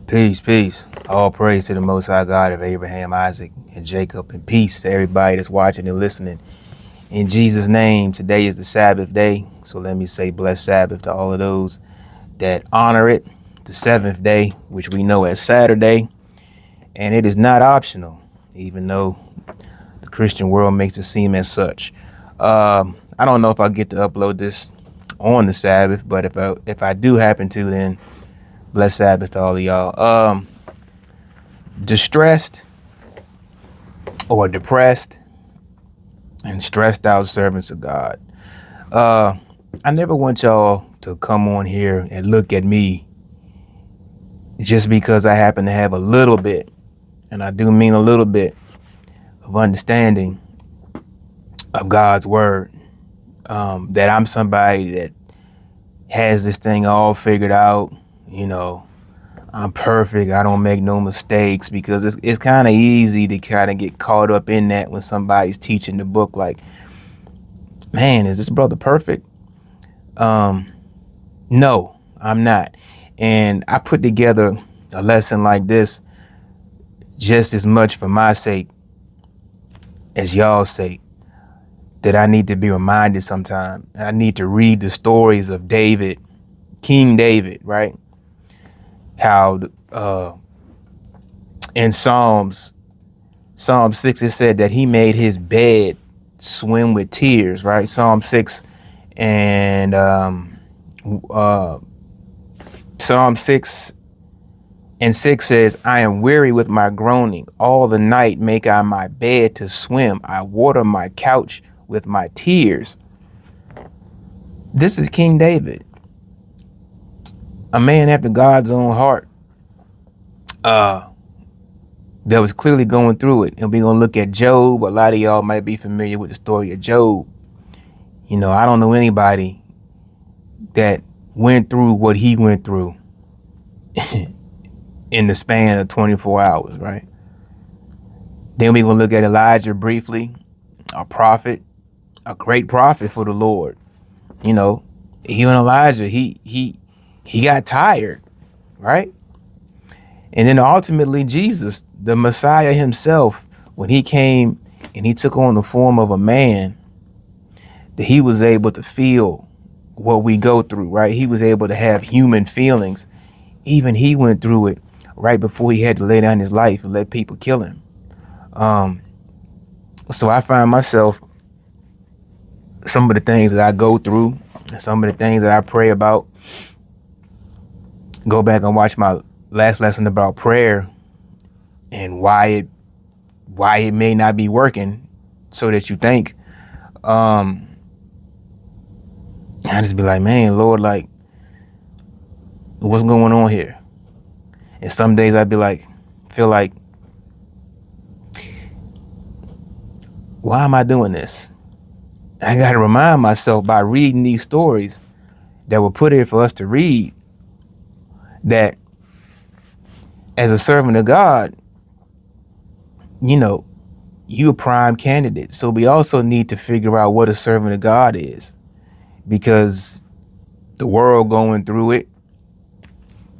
Peace, peace. All praise to the Most High God of Abraham, Isaac, and Jacob, and peace to everybody that's watching and listening. In Jesus' name, today is the Sabbath day, so let me say blessed Sabbath to all of those that honor it. The seventh day, which we know as Saturday, and it is not optional, even though the Christian world makes it seem as such. I don't know if I'll get to upload this on the Sabbath, but if I do happen to, then blessed Sabbath to all of y'all. Distressed or depressed and stressed out servants of God. I never want y'all to come on here and look at me just because I happen to have a little bit, and I do mean a little bit, of understanding of God's word. That I'm somebody that has this thing all figured out. You know, I'm perfect. I don't make no mistakes, because it's kind of easy to kind of get caught up in that when somebody's teaching the book. Like, man, is this brother perfect? No, I'm not. And I put together a lesson like this just as much for my sake as y'all's sake, that I need to be reminded sometime. I need to read the stories of David, King David, right? How in Psalm 6, it said that he made his bed swim with tears, right? Psalm 6 and Psalm 6 and 6 says, I am weary with my groaning. All the night make I my bed to swim. I water my couch with my tears. This is King David, a man after God's own heart, that was clearly going through it. And we're going to look at Job. A lot of y'all might be familiar with the story of Job. You know, I don't know anybody that went through what he went through in the span of 24 hours, right? Then we're going to look at Elijah briefly, a prophet, a great prophet for the Lord. You know, even Elijah, he got tired, right? And then ultimately Jesus, the Messiah himself, when he came and he took on the form of a man, that he was able to feel what we go through, right? He was able to have human feelings. Even he went through it right before he had to lay down his life and let people kill him. So I find myself, some of the things that I go through, some of the things that I pray about, go back and watch my last lesson about prayer and why it may not be working, so that you think. I just be like, man, Lord, like, what's going on here? And some days I'd be like, feel like, why am I doing this? I got to remind myself by reading these stories that were put here for us to read, that as a servant of God, you know, you a prime candidate. So we also need to figure out what a servant of God is, because the world going through it,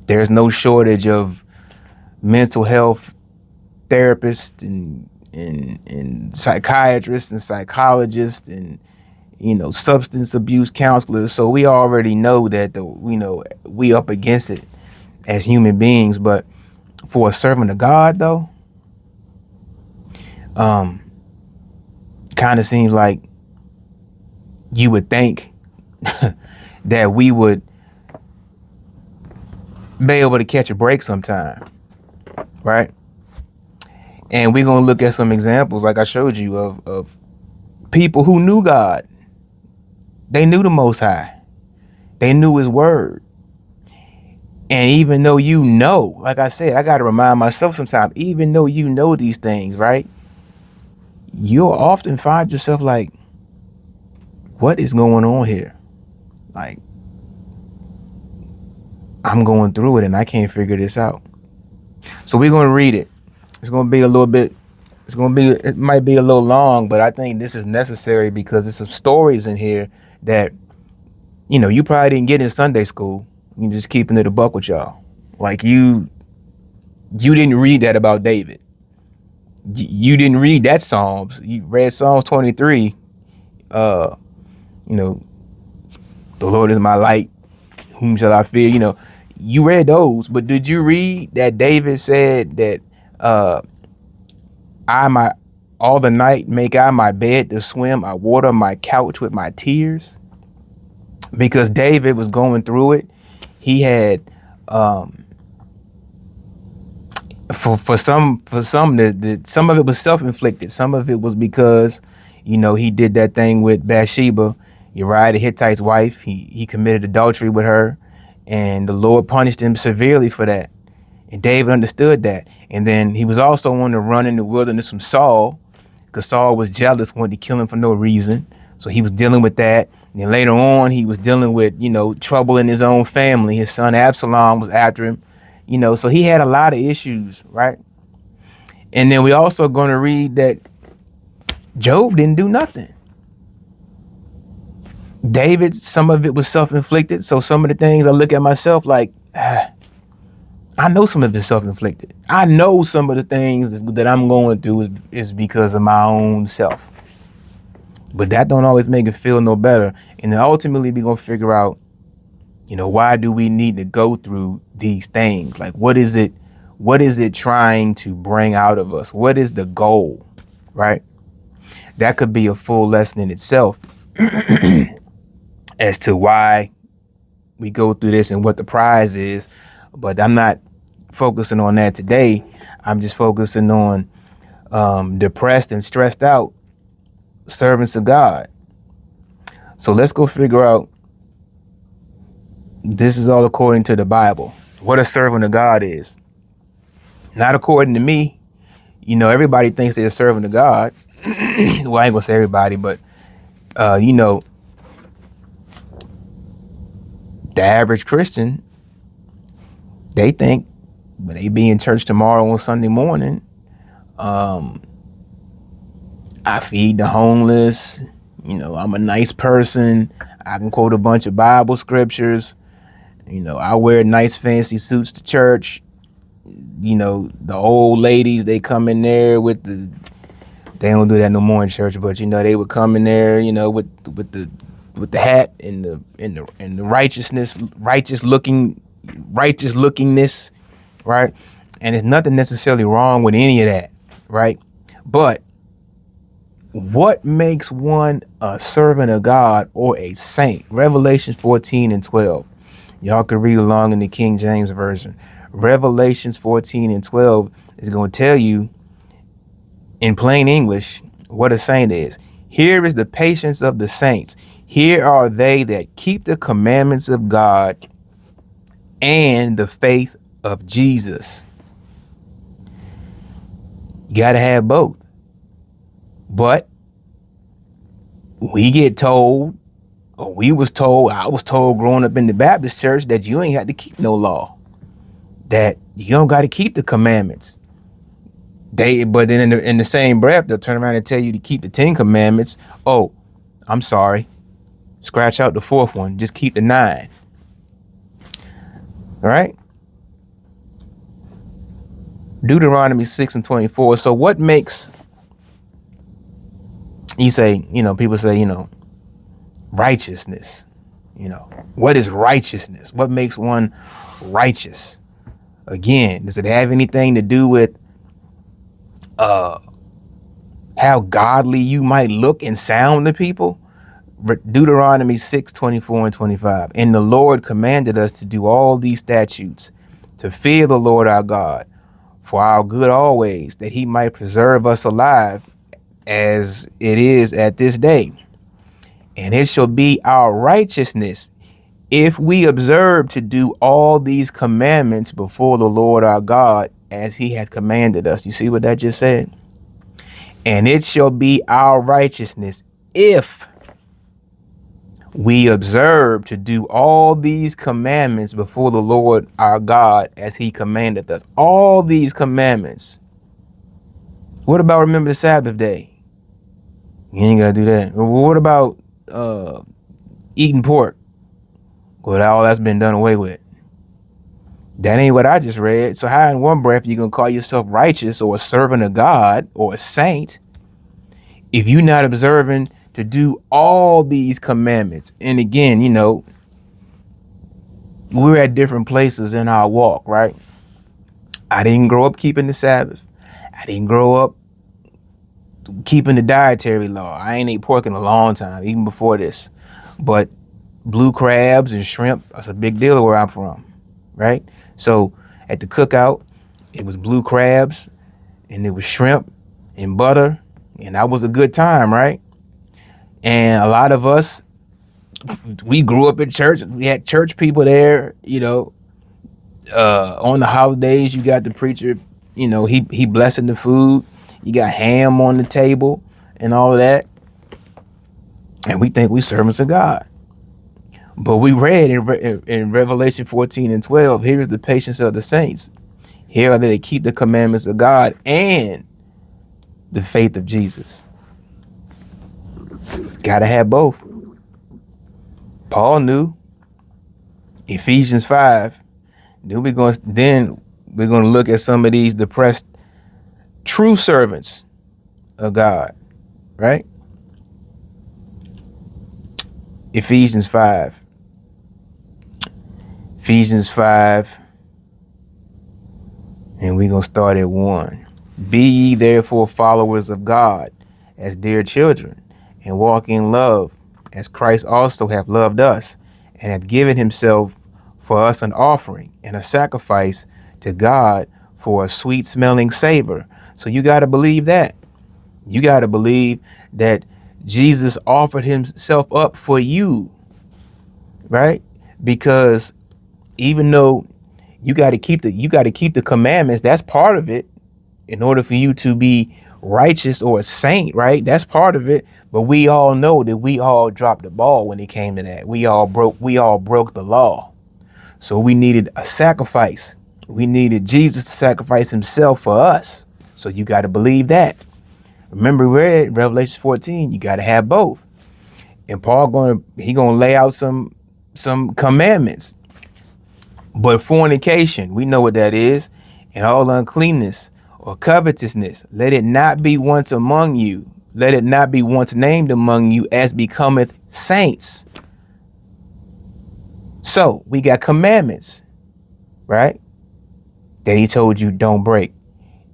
there's no shortage of mental health therapists and psychiatrists and psychologists and, you know, substance abuse counselors. So we already know that we up against it as human beings. But for a servant of God, though, kind of seems like you would think that we would be able to catch a break sometime, right? And we're going to look at some examples, like I showed you, of people who knew God. They knew the Most High. They knew his word. And even though like I said, I got to remind myself sometimes, even though you know these things, right? You'll often find yourself like, what is going on here? Like, I'm going through it and I can't figure this out. So we're going to read it. It's going to be it might be a little long, but I think this is necessary because there's some stories in here that, you know, you probably didn't get in Sunday school. You just keeping it a buck with y'all. Like, you You didn't read that about David. You didn't read that Psalms. You read Psalms 23. Uh, you know, the Lord is my light. Whom shall I fear? You read those, but did you read that David said that uh, I my all the night make I my bed to swim. I water my couch with my tears, because David was going through it. He had um, for some that some of it was self-inflicted. Some of it was because he did that thing with Bathsheba, Uriah the Hittite's wife. He committed adultery with her, and the Lord punished him severely for that. And David understood that. And then he was also on the run in the wilderness from Saul, because Saul was jealous, wanted to kill him for no reason. So he was dealing with that. And then later on, he was dealing with, trouble in his own family. His son Absalom was after him, so he had a lot of issues, right? And then we also going to read that Job didn't do nothing. David, some of it was self-inflicted. So some of the things I look at myself like, I know some of it's self-inflicted. I know some of the things that I'm going through is because of my own self. But that don't always make it feel no better. And then ultimately we're going to figure out, why do we need to go through these things? Like, what is it trying to bring out of us? What is the goal, right? That could be a full lesson in itself as to why we go through this and what the prize is. But I'm not focusing on that today. I'm just focusing on depressed and stressed out servants of God. So let's go figure out, this is all according to the Bible, what a servant of God is. Not according to me. Everybody thinks they're a servant of God. Well, I ain't gonna say everybody, but the average Christian, they think when they be in church tomorrow on Sunday morning, I feed the homeless, I'm a nice person, I can quote a bunch of Bible scriptures, I wear nice fancy suits to church. The old ladies, they come in there they don't do that no more in church, but they would come in there, with the hat and the righteous lookingness, right? And there's nothing necessarily wrong with any of that, right? But what makes one a servant of God or a saint? Revelations 14 and 12. Y'all can read along in the King James Version. Revelations 14 and 12 is going to tell you in plain English what a saint is. Here is the patience of the saints. Here are they that keep the commandments of God and the faith of Jesus. You got to have both. But we get told, or I was told growing up in the Baptist church, that you ain't had to keep no law, that you don't got to keep the commandments. But then in the same breath, they'll turn around and tell you to keep the 10 commandments. Oh, I'm sorry. Scratch out the 4th one. Just keep the 9. All right. Deuteronomy 6 and 24. So what makes, people say, righteousness, what is righteousness? What makes one righteous? Again, does it have anything to do with how godly you might look and sound to people? Deuteronomy 6, 24 and 25. And the Lord commanded us to do all these statutes, to fear the Lord our God, for our good always, that he might preserve us alive as it is at this day. And it shall be our righteousness if we observe to do all these commandments before the Lord our God, as he hath commanded us. You see what that just said? And it shall be our righteousness if we observe to do all these commandments before the Lord our God, as he commanded us. All these commandments. What about remember the Sabbath day? You ain't got to do that. What about eating pork? Well, all that's been done away with. That ain't what I just read. So how in one breath you gonna call yourself righteous or a servant of God or a saint if you're not observing to do all these commandments? And again, we're at different places in our walk, right? I didn't grow up keeping the Sabbath. I didn't grow up keeping the dietary law. I ain't ate pork in a long time, even before this. But blue crabs and shrimp, that's a big deal where I'm from, right? So at the cookout, it was blue crabs and it was shrimp and butter, and that was a good time, right? And a lot of us, we grew up in church. We had church people there, on the holidays. You got the preacher, he blessing the food. You got ham on the table and all of that, and we think we servants of God. But we read in Revelation 14 and 12, here is the patience of the saints. Here are they keep the commandments of God and the faith of Jesus. Gotta have both. Paul knew. Ephesians 5. Then we're going to look at some of these depressed true servants of God, right? Ephesians 5. Ephesians 5. And we're going to start at 1. Be ye therefore followers of God as dear children, and walk in love, as Christ also hath loved us, and hath given himself for us an offering and a sacrifice to God for a sweet smelling savor. So you got to believe that. You got to believe that Jesus offered himself up for you, right? Because even though you got to keep the commandments, that's part of it in order for you to be righteous or a saint, right? That's part of it. But we all know that we all dropped the ball when it came to that. We all broke the law. So we needed a sacrifice. We needed Jesus to sacrifice himself for us. So you got to believe that. Remember, we read Revelation 14. You got to have both. And Paul gonna lay out some commandments. But fornication, we know what that is, and all uncleanness or covetousness, let it not be once among you. Let it not be once named among you, as becometh saints. So we got commandments, right? That he told you don't break.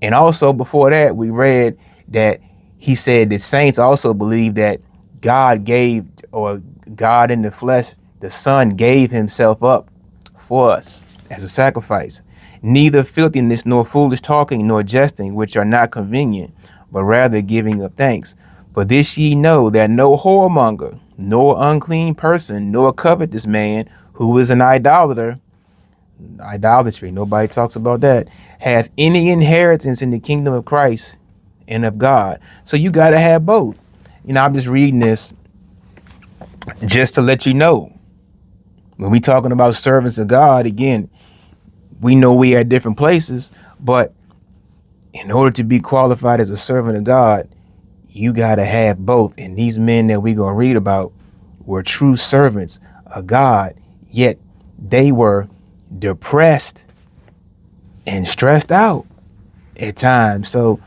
And also before that, we read that he said that saints also believe that God gave, or God in the flesh, the Son gave himself up for us as a sacrifice. Neither filthiness, nor foolish talking, nor jesting, which are not convenient, but rather giving of thanks. For this ye know, that no whoremonger, nor unclean person, nor covetous man, who is an idolater, idolatry, nobody talks about that, hath any inheritance in the kingdom of Christ and of God. So you got to have both. I'm just reading this just to let you know. When we talking about servants of God, again, we know we are at different places, but in order to be qualified as a servant of God, you got to have both. And these men that we're going to read about were true servants of God, yet they were depressed and stressed out at times. So,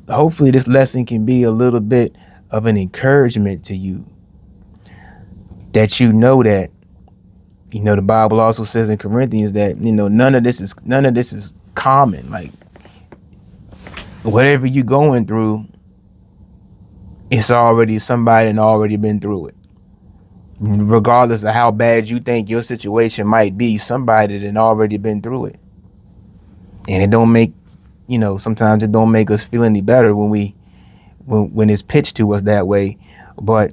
hopefully this lesson can be a little bit of an encouragement to you, that that the Bible also says in Corinthians that none of this is common. Like, whatever you're going through, it's already somebody and already been through it. Regardless of how bad you think your situation might be, somebody that already been through it. And it don't make, sometimes it don't make us feel any better when it's pitched to us that way, but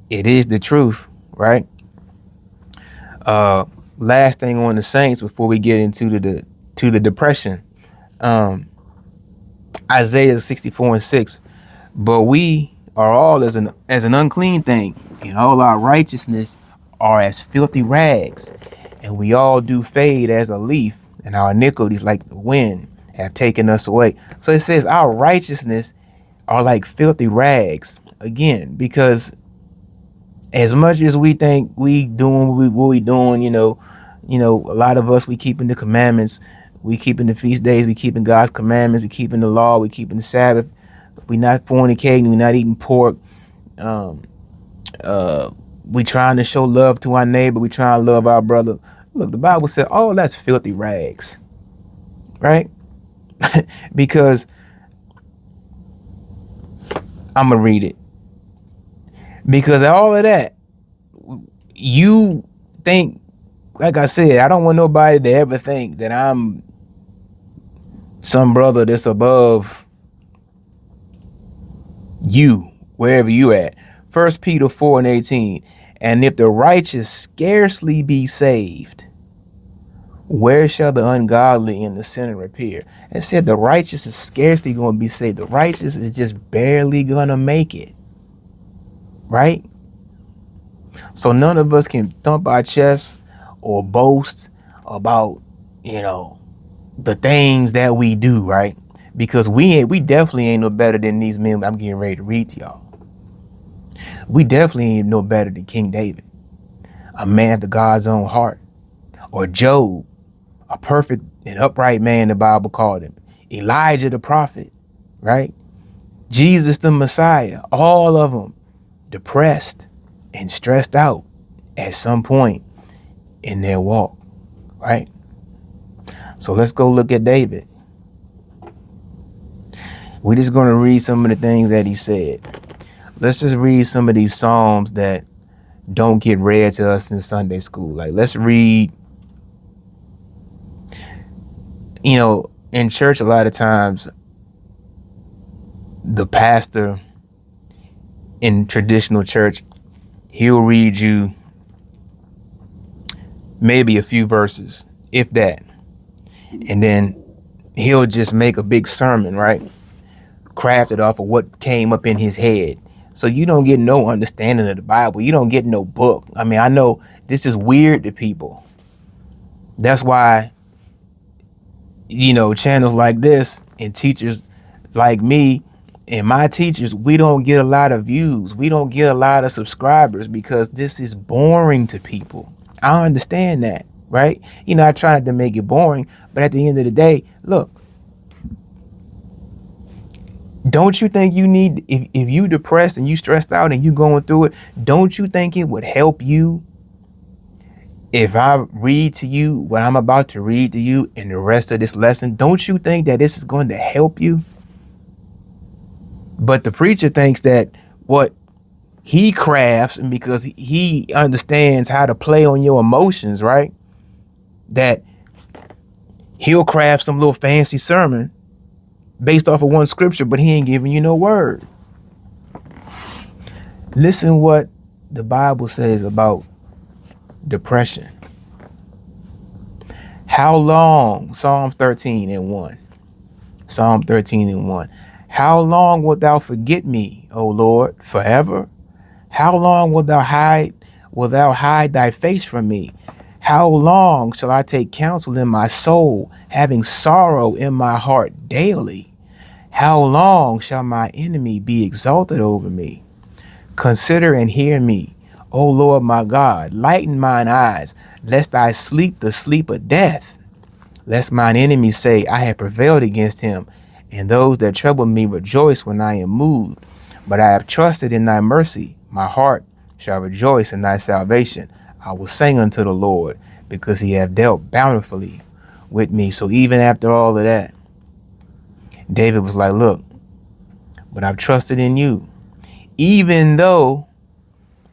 it is the truth, right? Last thing on the saints before we get into the depression. Isaiah 64:6. But we are all as an unclean thing, and all our righteousness are as filthy rags, and we all do fade as a leaf, and our iniquities like the wind have taken us away. So it says our righteousness are like filthy rags, again, because as much as we think we doing what we doing, You know, a lot of us, we keeping the commandments, we keeping the feast days, we keeping God's commandments, we keeping the law, we keeping the Sabbath. We not fornicating, we not eating pork. Um, we trying to show love to our neighbor. We trying to love our brother. Look, the Bible said, oh, that's filthy rags, right? Because I'm gonna read it. Because all of that, you think, like I said, I don't want nobody to ever think that I'm some brother that's above you, wherever you at. 1 Peter 4:18. And if the righteous scarcely be saved, where shall the ungodly and the sinner appear? It said the righteous is scarcely going to be saved. The righteous is just barely going to make it, right? So none of us can thump our chests or boast about, you know, the things that we do, right? Because we definitely ain't no better than these men I'm getting ready to read to y'all. We definitely ain't no better than King David, a man after God's own heart, or Job, a perfect and upright man, the Bible called him. Elijah the prophet, right? Jesus the Messiah, all of them depressed and stressed out at some point in their walk, right? So let's go look at David. We're just going to read some of the things that he said. Let's just read some of these Psalms that don't get read to us in Sunday school. Like, let's read, you know, in church, a lot of times the pastor in traditional church, he'll read you maybe a few verses, if that. And then he'll just make a big sermon, right? Crafted off of what came up in his head. So you don't get no understanding of the Bible. You don't get no book. I mean, I know this is weird to people. That's why, you know, channels like this and teachers like me and my teachers, we don't get a lot of views. We don't get a lot of subscribers because this is boring to people. I understand that, right? You know, I tried to make it boring, but at the end of the day, look, don't you think you need, if you depressed and you stressed out and you going through it, don't you think it would help you if I read to you what I'm about to read to you in the rest of this lesson? Don't you think that this is going to help you? But the preacher thinks that what he crafts, and because he understands how to play on your emotions, right? That he'll craft some little fancy sermon based off of one scripture, but he ain't giving you no word. Listen what the Bible says about depression. How long, Psalm 13:1. Psalm 13:1. How long wilt thou forget me, O Lord, forever? How long wilt thou hide thy face from me? How long shall I take counsel in my soul, having sorrow in my heart daily? How long shall my enemy be exalted over me? Consider and hear me, O Lord my God. Lighten mine eyes, lest I sleep the sleep of death. Lest mine enemies say, I have prevailed against him, and those that trouble me rejoice when I am moved. But I have trusted in thy mercy. My heart shall rejoice in thy salvation. I will sing unto the Lord, because he hath dealt bountifully with me. So even after all of that, David was like, look, but I've trusted in you. Even though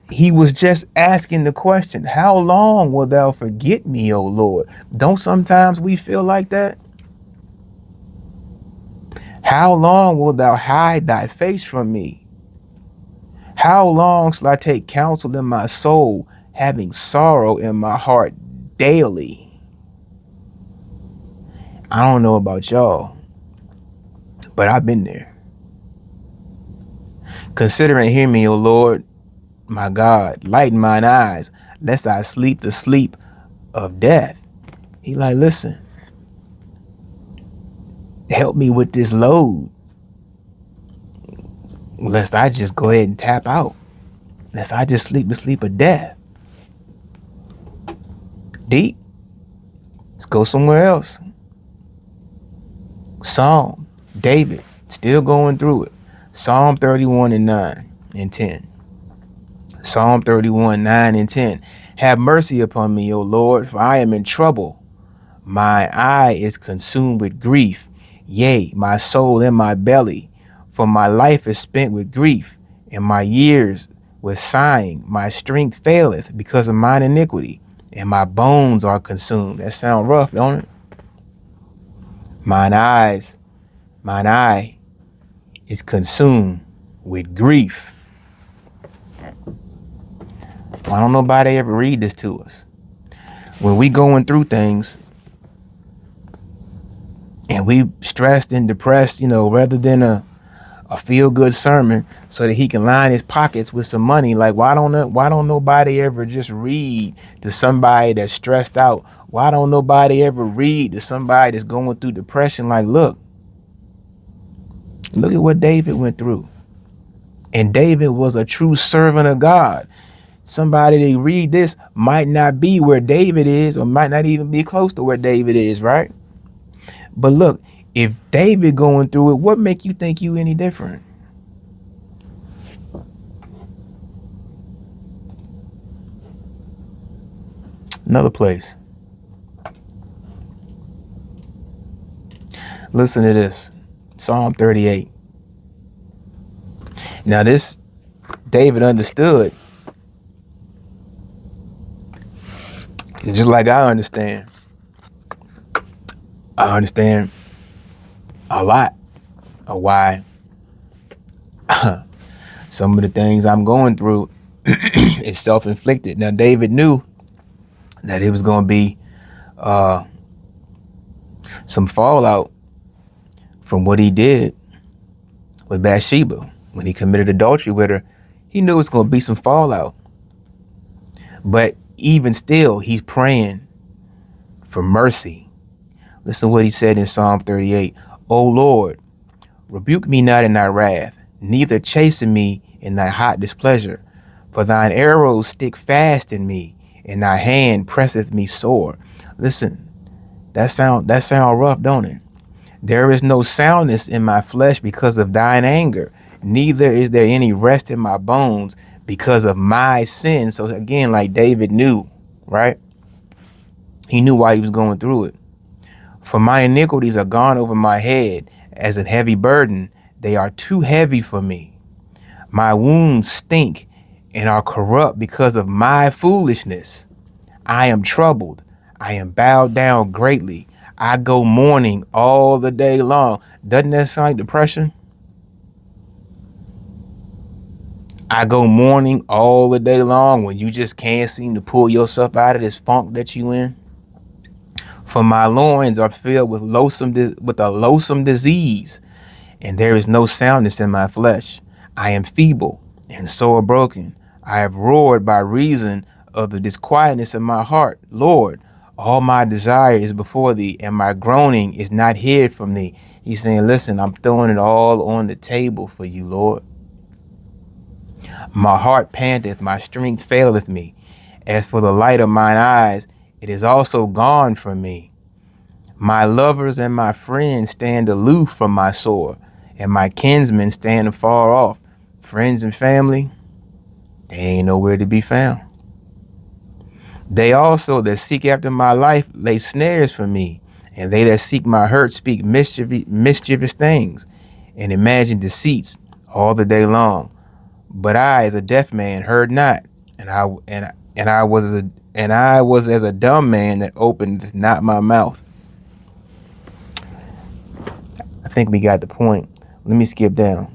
he was just asking the question, how long will thou forget me, O Lord? Don't sometimes we feel like that? How long will thou hide thy face from me? How long shall I take counsel in my soul, having sorrow in my heart daily? I don't know about y'all, but I've been there. Consider and hear me, O Lord, my God. Lighten mine eyes, lest I sleep the sleep of death. He like, listen, help me with this load, lest I just go ahead and tap out, lest I just sleep the sleep of death. Deep. go somewhere else. Psalm, David, still going through it. Psalm 31 and 9 and 10. Psalm 31, 9 and 10. Have mercy upon me, O Lord, for I am in trouble. My eye is consumed with grief, yea, my soul in my belly. For my life is spent with grief, and my years with sighing. My strength faileth because of mine iniquity, and my bones are consumed. That sound rough, don't it? Mine eye is consumed with grief. Why don't nobody ever read this to us? When we going through things and we stressed and depressed, rather than a feel good sermon so that he can line his pockets with some money, like why don't nobody ever just read to somebody that's stressed out? Why don't nobody ever read to somebody that's going through depression? Like, look at what David went through. And David was a true servant of God. Somebody that read this might not be where David is, or might not even be close to where David is, right? But look, if David going through it, what make you think you any different? Another place. Listen to this. Psalm 38. Now this, David understood, just like I understand. I understand a lot of why some of the things I'm going through is self-inflicted. Now David knew that it was going to be some fallout from what he did with Bathsheba when he committed adultery with her. He knew it was going to be some fallout, but even still, he's praying for mercy. Listen to what he said in Psalm 38. O Lord, rebuke me not in thy wrath, neither chasten me in thy hot displeasure. For thine arrows stick fast in me, and thy hand presseth me sore. Listen, that sound rough, don't it? There is no soundness in my flesh because of thine anger, neither is there any rest in my bones because of my sin. So again, like David knew, right? He knew why he was going through it. For my iniquities are gone over my head as a heavy burden. They are too heavy for me. My wounds stink and are corrupt because of my foolishness. I am troubled. I am bowed down greatly. I go mourning all the day long. Doesn't that sound like depression? I go mourning all the day long when you just can't seem to pull yourself out of this funk that you in. For my loins are filled with a loathsome disease, and there is no soundness in my flesh. I am feeble and sore broken. I have roared by reason of the disquietness of my heart. Lord, all my desire is before thee, and my groaning is not hid from thee. He's saying, listen, I'm throwing it all on the table for you, Lord. My heart panteth, my strength faileth me. As for the light of mine eyes, it is also gone from me. My lovers and my friends stand aloof from my sore, and my kinsmen stand afar off. Friends and family, they ain't nowhere to be found. They also that seek after my life lay snares for me, and they that seek my hurt speak mischievous things, and imagine deceits all the day long. But I, as a deaf man, heard not, and I was as a dumb man that opened not my mouth. I think we got the point. Let me skip down.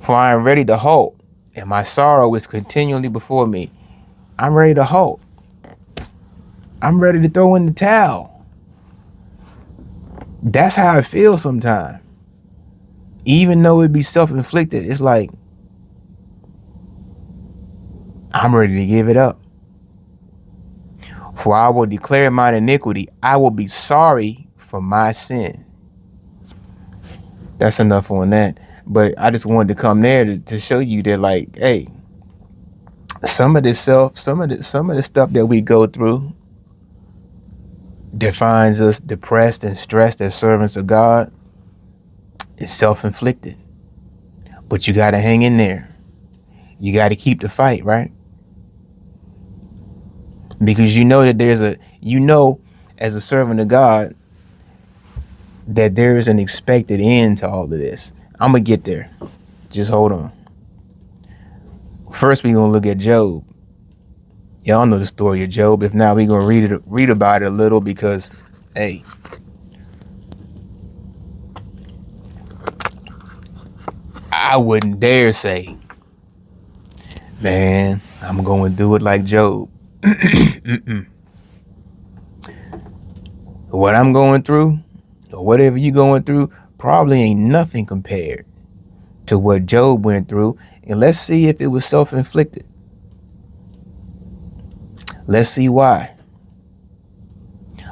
For I am ready to halt, and my sorrow is continually before me. I'm ready to halt. I'm ready to throw in the towel. That's how I feel sometimes. Even though it be self-inflicted, it's like I'm ready to give it up. For I will declare mine iniquity. I will be sorry for my sin. That's enough on that. But I just wanted to come there to show you that, like, hey, some of the stuff that we go through, that finds us depressed and stressed as servants of God is self-inflicted. But you got to hang in there. You got to keep the fight, right? Because you know that as a servant of God, that there is an expected end to all of this. I'm going to get there. Just hold on. First, we're going to look at Job. Y'all know the story of Job. If not, we're going to read about it a little because, hey, I wouldn't dare say, man, I'm going to do it like Job. What I'm going through, or whatever you're going through, probably ain't nothing compared to what Job went through. And let's see if it was self-inflicted. Let's see why.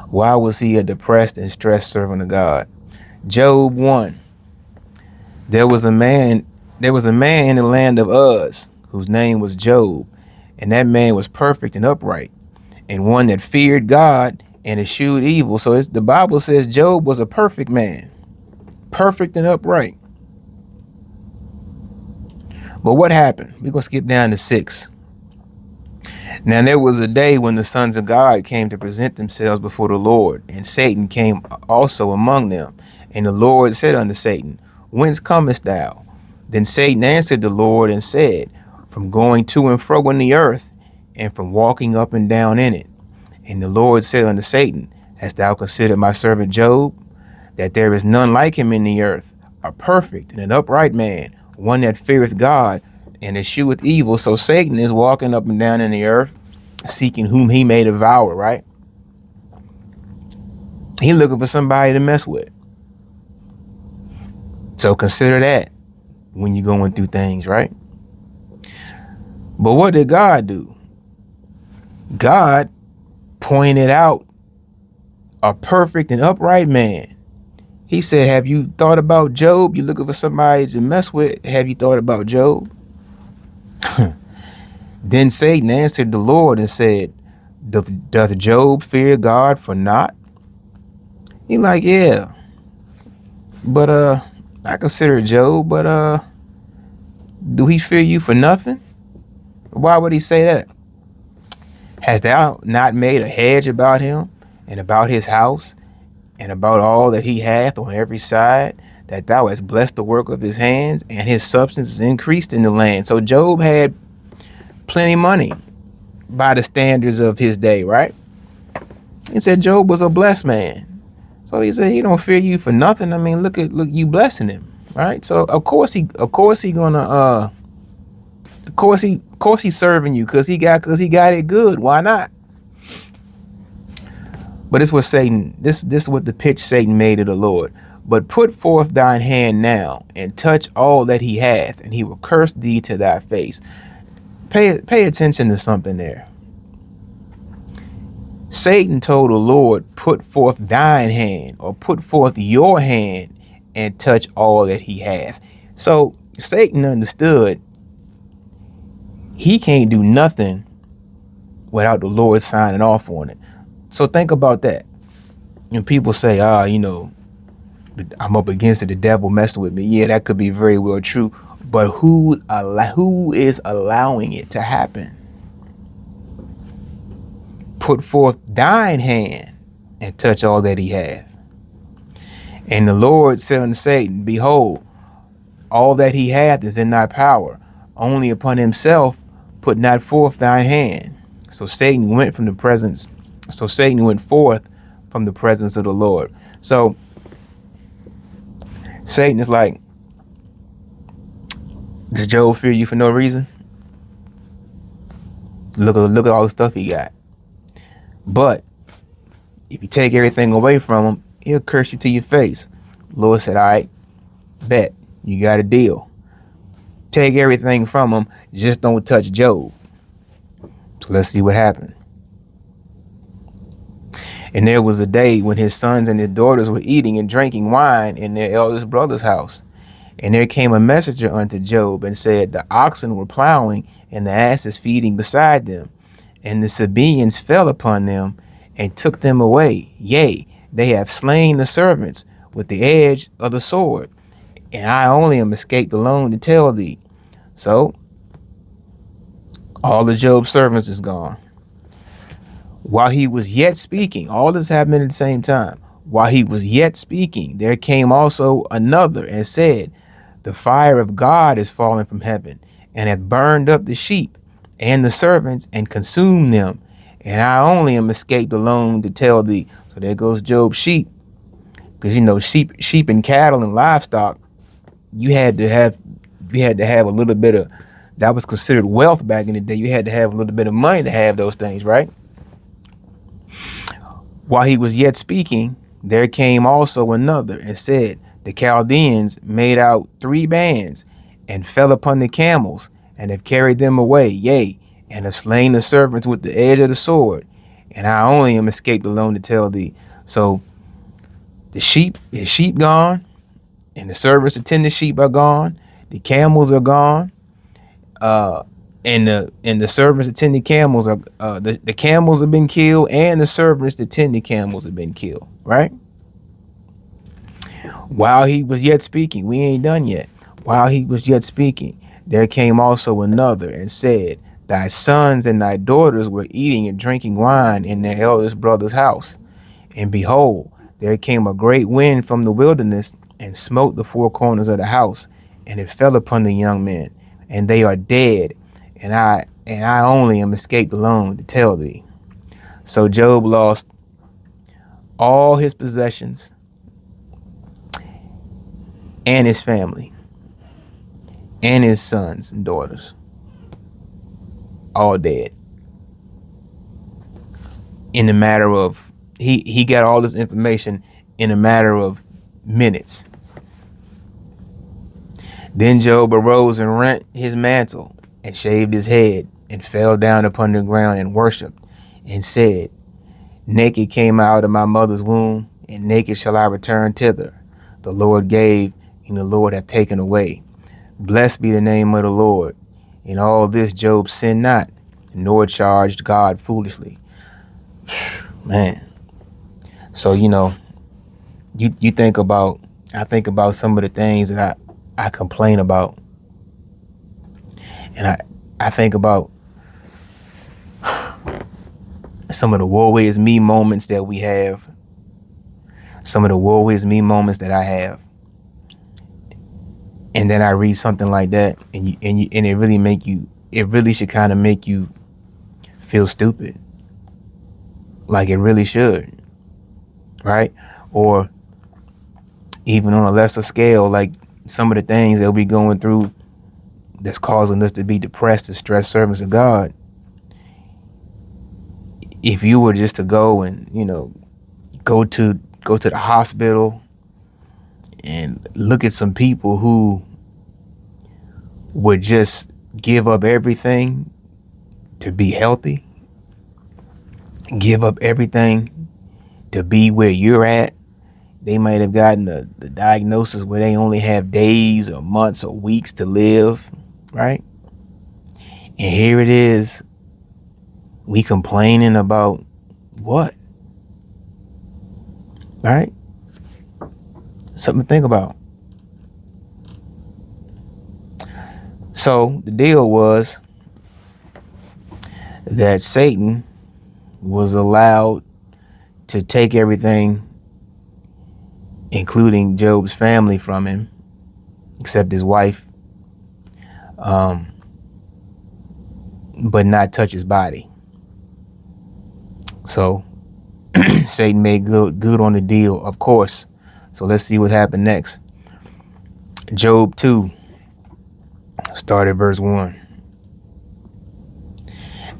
Why was he a depressed and stressed servant of God? Job 1. There was a man in the land of Uz whose name was Job, and that man was perfect and upright, and one that feared God and eschewed evil. So the Bible says Job was a perfect man, perfect and upright. But what happened? We're going to skip down to 6. Now there was a day when the sons of God came to present themselves before the Lord, and Satan came also among them. And the Lord said unto Satan, Whence comest thou? Then Satan answered the Lord and said, From going to and fro in the earth, and from walking up and down in it. And the Lord said unto Satan, Hast thou considered my servant Job, that there is none like him in the earth, a perfect and an upright man, one that feareth God and escheweth evil? So Satan is walking up and down in the earth, seeking whom he may devour, right? He looking for somebody to mess with. So consider that when you're going through things, right? But what did God do? God pointed out a perfect and upright man. He said, have you thought about Job? You're looking for somebody to mess with. Have you thought about Job? Then Satan answered the Lord and said, Doth Job fear God for naught? He like, yeah. But I consider Job, but do he fear you for nothing? Why would he say that? Hast thou not made a hedge about him and about his house and about all that he hath on every side, that thou hast blessed the work of his hands, and his substance is increased in the land? So Job had plenty of money by the standards of his day, right? He said Job was a blessed man. So he said he don't fear you for nothing. I mean, look you blessing him, right? So of course he's serving you because he got it good. Why not? But it's what Satan, this is what the pitch Satan made of the Lord. But put forth thine hand now and touch all that he hath, and he will curse thee to thy face. Pay attention to something there. Satan told the Lord, put forth thine hand, or put forth your hand and touch all that he hath. So Satan understood he can't do nothing without the Lord signing off on it. So think about that. When people say, I'm up against it, the devil messing with me. Yeah, that could be very well true. But who is allowing it to happen? Put forth thine hand and touch all that he hath. And the Lord said unto Satan, Behold, all that he hath is in thy power. Only upon himself put not forth thine hand. So Satan went forth from the presence of the Lord. So Satan is like, does Job fear you for no reason? Look at all the stuff he got. But if you take everything away from him, he'll curse you to your face. Lord said, all right, bet, you got a deal. Take everything from him, just don't touch Job. So let's see what happened. And there was a day when his sons and his daughters were eating and drinking wine in their eldest brother's house. And there came a messenger unto Job and said, the oxen were plowing and the asses feeding beside them. And the Sabaeans fell upon them and took them away. Yea, they have slain the servants with the edge of the sword, and I only am escaped alone to tell thee. So all of Job's servants is gone. While he was yet speaking, all this happened at the same time. While he was yet speaking, there came also another and said, the fire of God is fallen from heaven, and hath burned up the sheep and the servants, and consumed them. And I only am escaped alone to tell thee. So there goes Job's sheep. Because sheep and cattle and livestock, you had to have a little bit of, that was considered wealth back in the day. You had to have a little bit of money to have those things, right? While he was yet speaking, there came also another and said, the Chaldeans made out 3 bands, and fell upon the camels, and have carried them away, yea, and have slain the servants with the edge of the sword. And I only am escaped alone to tell thee. So his sheep gone, and the servants attend the sheep are gone, the camels are gone, and the servants that tend the camels are the camels have been killed, and the servants that tend the camels have been killed, right? While he was yet speaking, we ain't done yet. While he was yet speaking, there came also another and said, thy sons and thy daughters were eating and drinking wine in their eldest brother's house. And behold, there came a great wind from the wilderness and smote the 4 corners of the house, and it fell upon the young men, and they are dead, and I only am escaped alone to tell thee. So Job lost all his possessions and his family and his sons and daughters, all dead. In the matter of, he got all this information in a matter of minutes. Then Job arose and rent his mantle, and shaved his head, and fell down upon the ground and worshipped, and said, naked came I out of my mother's womb, and naked shall I return thither. The Lord gave, and the Lord hath taken away. Blessed be the name of the Lord. In all this Job sinned not, nor charged God foolishly. Man. So, you think about, I think about some of the things that I complain about. And I think about some of the woe is me moments that we have. Some of the woe is me moments that I have. And then I read something like that, and it really should kind of make you feel stupid. Like it really should. Right? Or even on a lesser scale, like some of the things that we going through that's causing us to be depressed and stressed servants of God. If you were just to go and, go to the hospital and look at some people who would just give up everything to be healthy, give up everything to be where you're at. They might have gotten the diagnosis where they only have days or months or weeks to live, right? And here it is, we complaining about what? Right? Something to think about. So the deal was that Satan was allowed to take everything, including Job's family, from him, except his wife, but not touch his body. So Satan made good on the deal, of course. So let's see what happened next. Job 2, start at verse 1.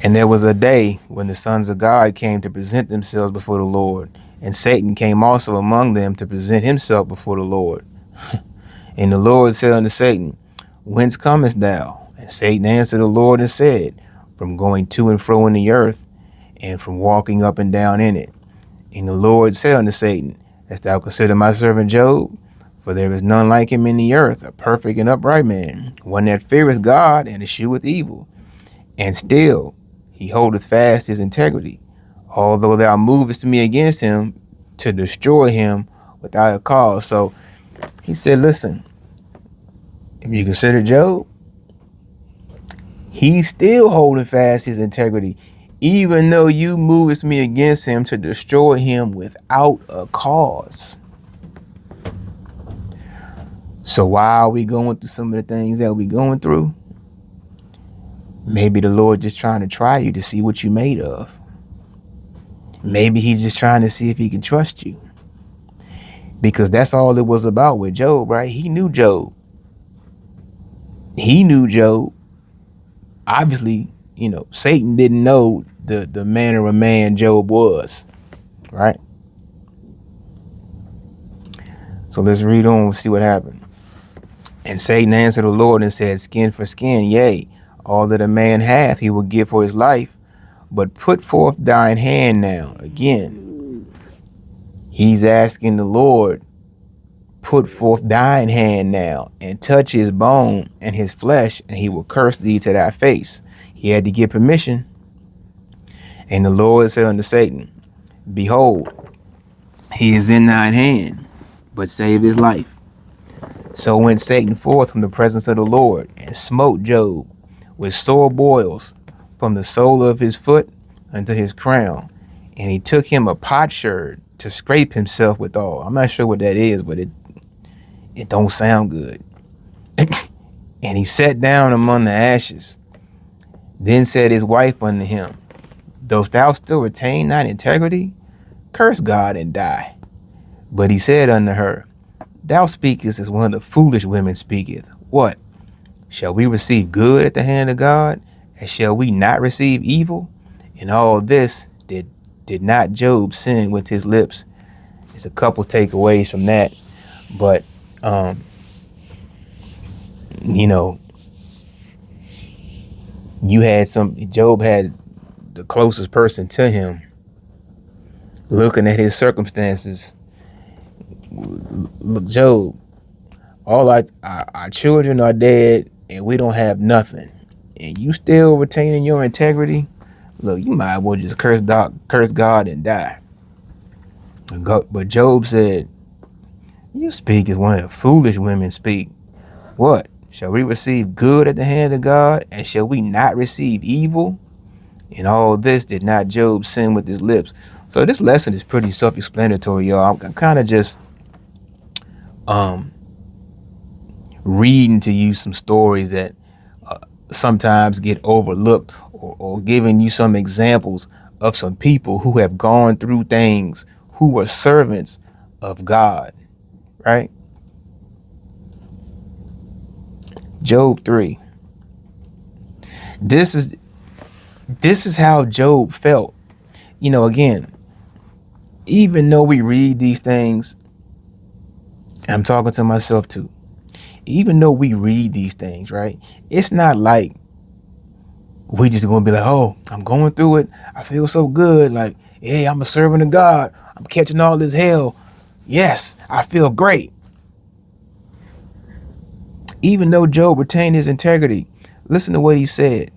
And there was a day when the sons of God came to present themselves before the Lord, and Satan came also among them to present himself before the Lord. And the Lord said unto Satan, whence comest thou? And Satan answered the Lord and said, from going to and fro in the earth, and from walking up and down in it. And the Lord said unto Satan, hast thou considered my servant Job? For there is none like him in the earth, a perfect and upright man, one that feareth God and escheweth evil. And still he holdeth fast his integrity, although thou movest me against him to destroy him without a cause. So he said, listen, if you consider Job, he's still holding fast his integrity, even though you movest me against him to destroy him without a cause. So why are we going through some of the things that we're going through? Maybe the Lord just trying to try you to see what you're made of. Maybe he's just trying to see if he can trust you. Because that's all it was about with Job, right? He knew Job. Obviously, Satan didn't know the manner of man Job was, right? So let's read on and see what happened. And Satan answered the Lord and said, skin for skin, yea, all that a man hath he will give for his life. But put forth thine hand now. Again, he's asking the Lord, put forth thine hand now and touch his bone and his flesh, and he will curse thee to thy face. He had to get permission. And the Lord said unto Satan, behold, he is in thine hand, but save his life. So went Satan forth from the presence of the Lord and smote Job with sore boils from the sole of his foot unto his crown. And he took him a potsherd to scrape himself withal. I'm not sure what that is, but it don't sound good. And he sat down among the ashes. Then said his wife unto him, dost thou still retain thine integrity? Curse God and die. But he said unto her, thou speakest as one of the foolish women speaketh. What? Shall we receive good at the hand of God? And shall we not receive evil? In all this did not Job sin with his lips. There's a couple takeaways from that. But, Job had the closest person to him looking at his circumstances. Look, Job, all our children are dead and we don't have nothing. And you still retaining your integrity? Look, you might as well just curse God and die. But Job said, you speak as one of the foolish women speak. What? Shall we receive good at the hand of God? And shall we not receive evil? In all this did not Job sin with his lips. So this lesson is pretty self-explanatory, y'all. I'm kind of just reading to you some stories that sometimes get overlooked, or giving you some examples of some people who have gone through things, who were servants of God, right? Job 3. This is how Job felt. Again, even though we read these things, I'm talking to myself too. Even though we read these things, right? It's not like we just gonna be like, oh, I'm going through it. I feel so good. Like, hey, I'm a servant of God. I'm catching all this hell. Yes, I feel great. Even though Job retained his integrity, listen to what he said.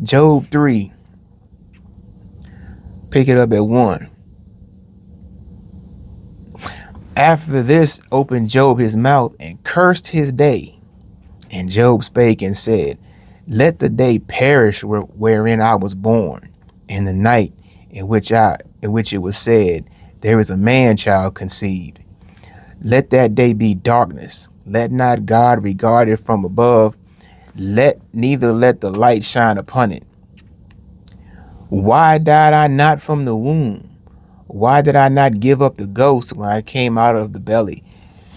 Job 3. Pick it up at 1. After this opened Job his mouth and cursed his day. And Job spake and said, let the day perish wherein I was born, and the night in which it was said, there is a man child conceived. Let that day be darkness. Let not God regard it from above. Neither let the light shine upon it. Why died I not from the womb? Why did I not give up the ghost when I came out of the belly?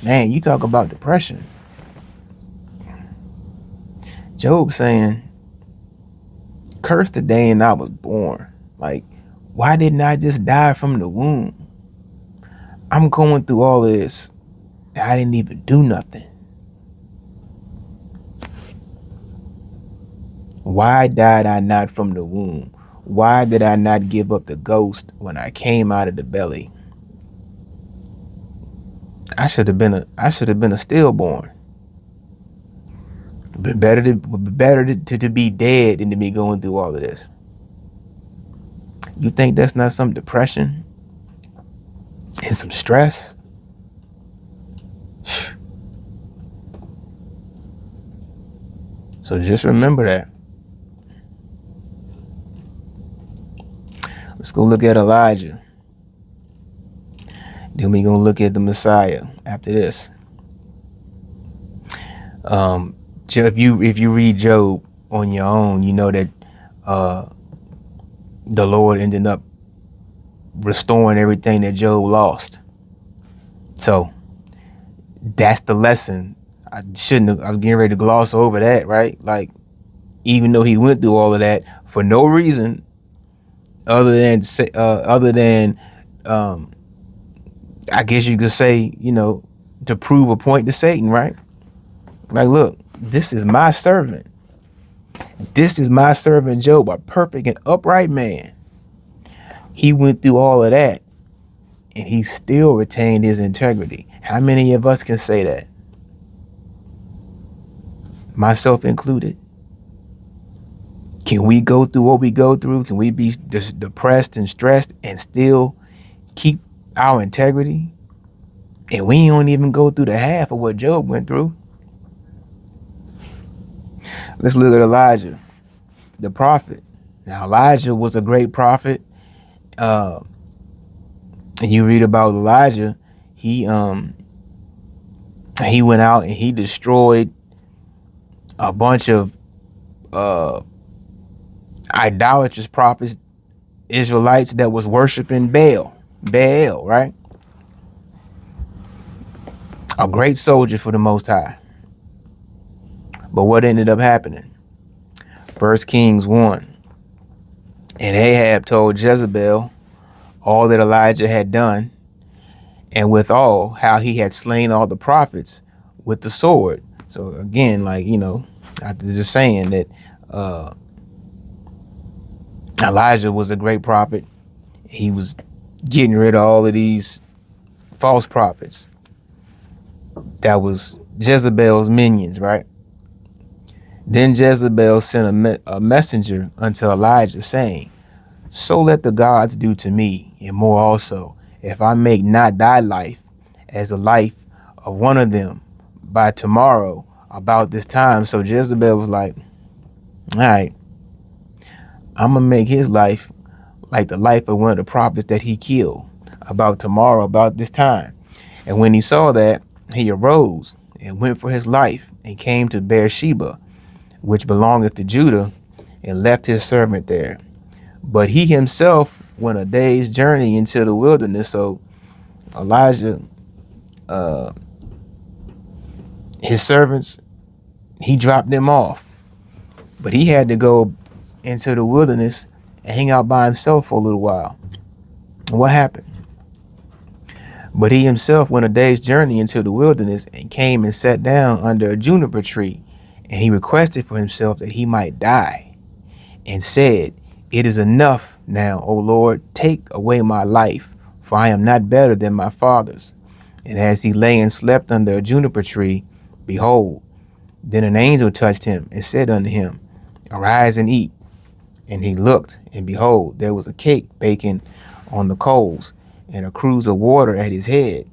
Man, you talk about depression. Job saying, curse the day and I was born. Like, why didn't I just die from the womb? I'm going through all of this. I didn't even do nothing. Why died I not from the womb? Why did I not give up the ghost when I came out of the belly? I should have been a stillborn. Better to be dead than to be going through all of this. You think that's not some depression and some stress? So just remember that. Let's go look at Elijah. Then we gonna look at the Messiah after this. If you read Job on your own, you know that the Lord ended up restoring everything that Job lost. So that's the lesson. I was getting ready to gloss over that, right? Like, even though he went through all of that for no reason other than I guess you could say, to prove a point to Satan, right? Like, look, this is my servant. This is my servant Job, a perfect and upright man. He went through all of that and he still retained his integrity. How many of us can say that? Myself included. Can we go through what we go through? Can we be depressed and stressed and still keep our integrity? And we don't even go through the half of what Job went through. Let's look at Elijah, the prophet. Now, Elijah was a great prophet. And you read about Elijah, he went out and he destroyed a bunch of idolatrous prophets, Israelites that was worshiping Baal, right? A great soldier for the Most High. But what ended up happening? 1 Kings 1. And Ahab told Jezebel all that Elijah had done, and withal how he had slain all the prophets with the sword. So again, after just saying that Elijah was a great prophet, he was getting rid of all of these false prophets. That was Jezebel's minions, right? Then Jezebel sent a messenger unto Elijah, saying, so let the gods do to me, and more also, if I make not thy life as the life of one of them by tomorrow about this time. So Jezebel was like, all right, I'm going to make his life like the life of one of the prophets that he killed about tomorrow, about this time. And when he saw that, he arose and went for his life and came to Beersheba, which belongeth to Judah, and left his servant there. But he himself went a day's journey into the wilderness. So Elijah, his servants, he dropped them off. But he had to go into the wilderness and hang out by himself for a little while. And what happened? But he himself went a day's journey into the wilderness and came and sat down under a juniper tree. And he requested for himself that he might die, and said, it is enough now, O Lord, take away my life, for I am not better than my fathers. And as he lay and slept under a juniper tree, behold, then an angel touched him and said unto him, arise and eat. And he looked, and behold, there was a cake baking on the coals, and a cruse of water at his head.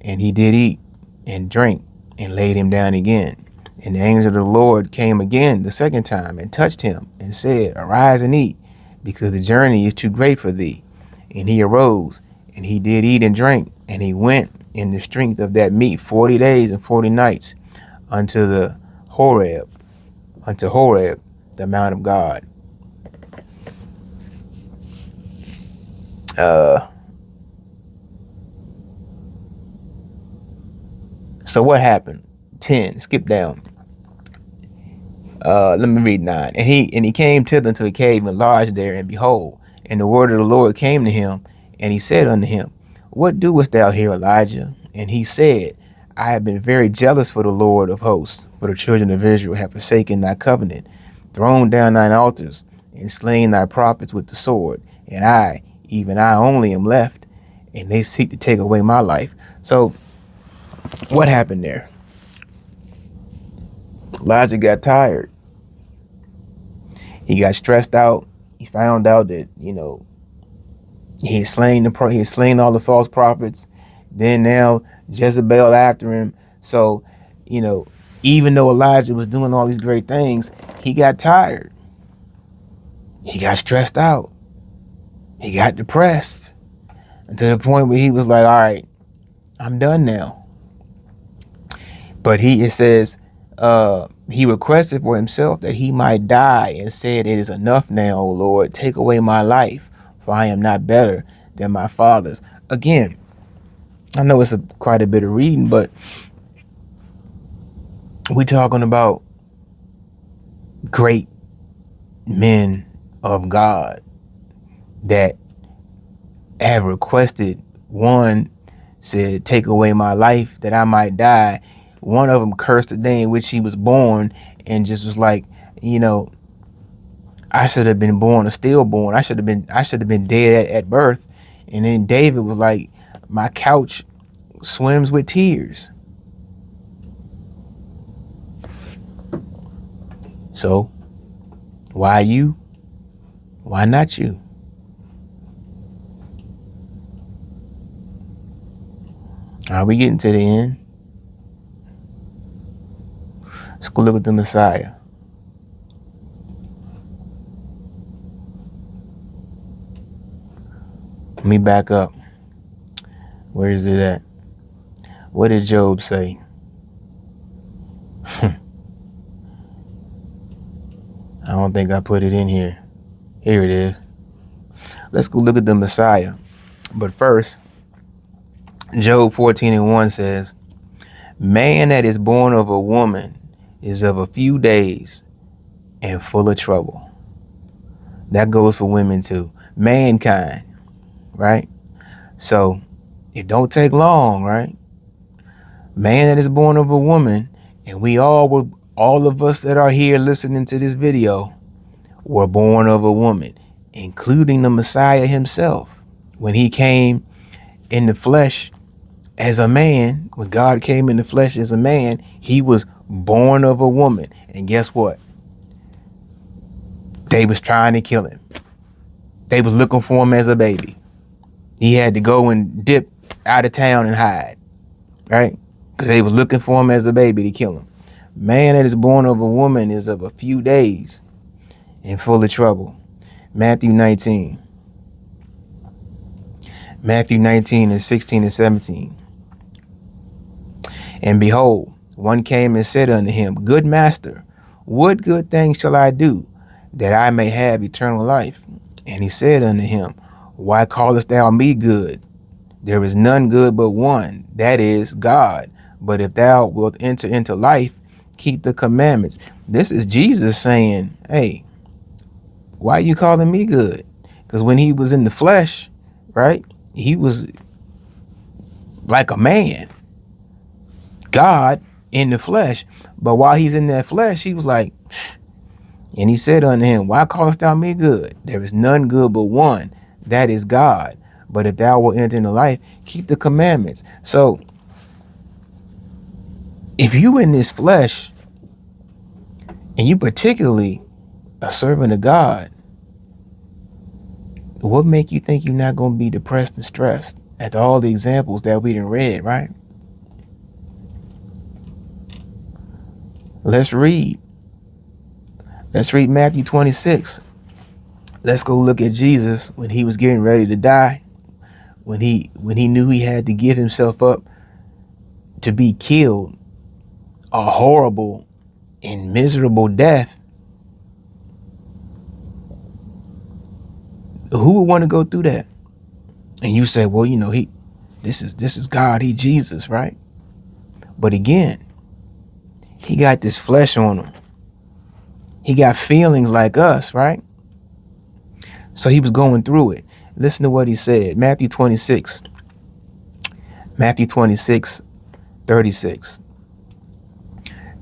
And he did eat and drink, and laid him down again. And the angel of the Lord came again the second time, and touched him, and said, arise and eat, because the journey is too great for thee. And he arose, and he did eat and drink, and he went in the strength of that meat 40 days and 40 nights unto Horeb, the mount of God. So what happened? 10, skip down. Let me read 9. And he came thither into a cave and lodged there, and behold, and the word of the Lord came to him, and he said unto him, what doest thou here, Elijah? And he said, I have been very jealous for the Lord of hosts, for the children of Israel have forsaken thy covenant, thrown down thine altars, and slain thy prophets with the sword. And I, even I only, am left, and they seek to take away my life. So what happened there? Elijah got tired. He got stressed out. He found out that, He had slain all the false prophets. Then now Jezebel after him. So, you know, even though Elijah was doing all these great things, he got tired. He got stressed out. He got depressed. And to the point where he was like, all right, I'm done now. But it says, he requested for himself that he might die and said, it is enough now, O Lord, take away my life, for I am not better than my fathers. Again, I know it's quite a bit of reading, but we're talking about great men of God that have requested. One said, take away my life that I might die. One of them cursed the day in which he was born and just was like, you know, I should have been born or stillborn. I should have been dead at birth. And then David was like, my couch swims with tears. So why you? Why not you? Are we getting to the end? Let's go look at the Messiah. Let me back up. Where is it at? What did Job say? I don't think I put it in here. Here it is. Let's go look at the Messiah. But first, Job 14:1 says, man that is born of a woman is of a few days and full of trouble. That goes for women too. Mankind, right? So it don't take long, right? Man that is born of a woman, and all of us that are here listening to this video were born of a woman, including the Messiah himself. When he came in the flesh as a man, when God came in the flesh as a man, he was born of a woman. And guess what? They was trying to kill him. They was looking for him as a baby. He had to go and dip out of town and hide, right? Because they was looking for him as a baby to kill him. Man that is born of a woman is of a few days and full of trouble. Matthew 19 and 16 and 17. And behold, one came and said unto him, good master, what good thing shall I do that I may have eternal life? And he said unto him, why callest thou me good? There is none good but one, that is God. But if thou wilt enter into life, keep the commandments. This is Jesus saying, hey, why are you calling me good? Because when he was in the flesh, right, he was like a man, God in the flesh. But while he's in that flesh, he was like, and he said unto him, why callest thou me good? There is none good but one, that is God. But if thou wilt enter into life, keep the commandments. So if you in this flesh, and you particularly a servant of God, what make you think you're not going to be depressed and stressed after all the examples that we done read, right? Let's read Matthew 26. Let's go look at Jesus when he was getting ready to die, when he knew he had to give himself up to be killed a horrible and miserable death. Who would want to go through that? And you say, well, you know, this is God, he Jesus, right? But again, he got this flesh on him. He got feelings like us, right? So he was going through it. Listen to what he said. Matthew 26, 36.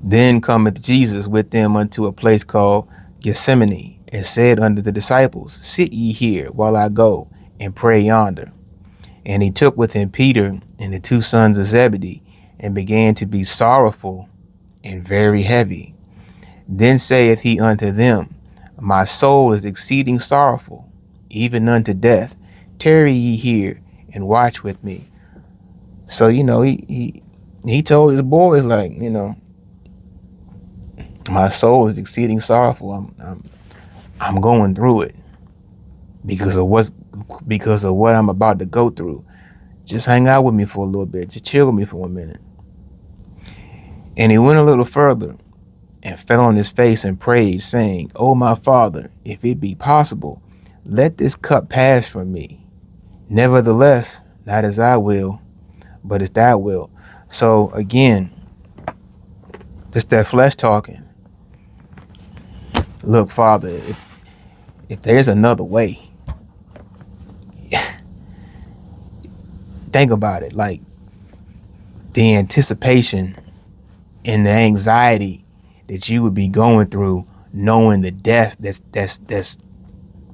Then cometh Jesus with them unto a place called Gethsemane, and said unto the disciples, sit ye here while I go and pray yonder. And he took with him Peter and the two sons of Zebedee, and began to be sorrowful and very heavy. Then saith he unto them, my soul is exceeding sorrowful, even unto death. tarry ye here and watch with me. So, he told his boys, like, my soul is exceeding sorrowful. I'm going through it because of what I'm about to go through. Just hang out with me for a little bit. Just chill with me for 1 minute. And he went a little further and fell on his face and prayed, saying, "O my Father, if it be possible, let this cup pass from me. Nevertheless, not as I will, but as thou wilt." So again, just that flesh talking. Look, Father, if there's another way, think about it. Like the anticipation and the anxiety that you would be going through, knowing the death that's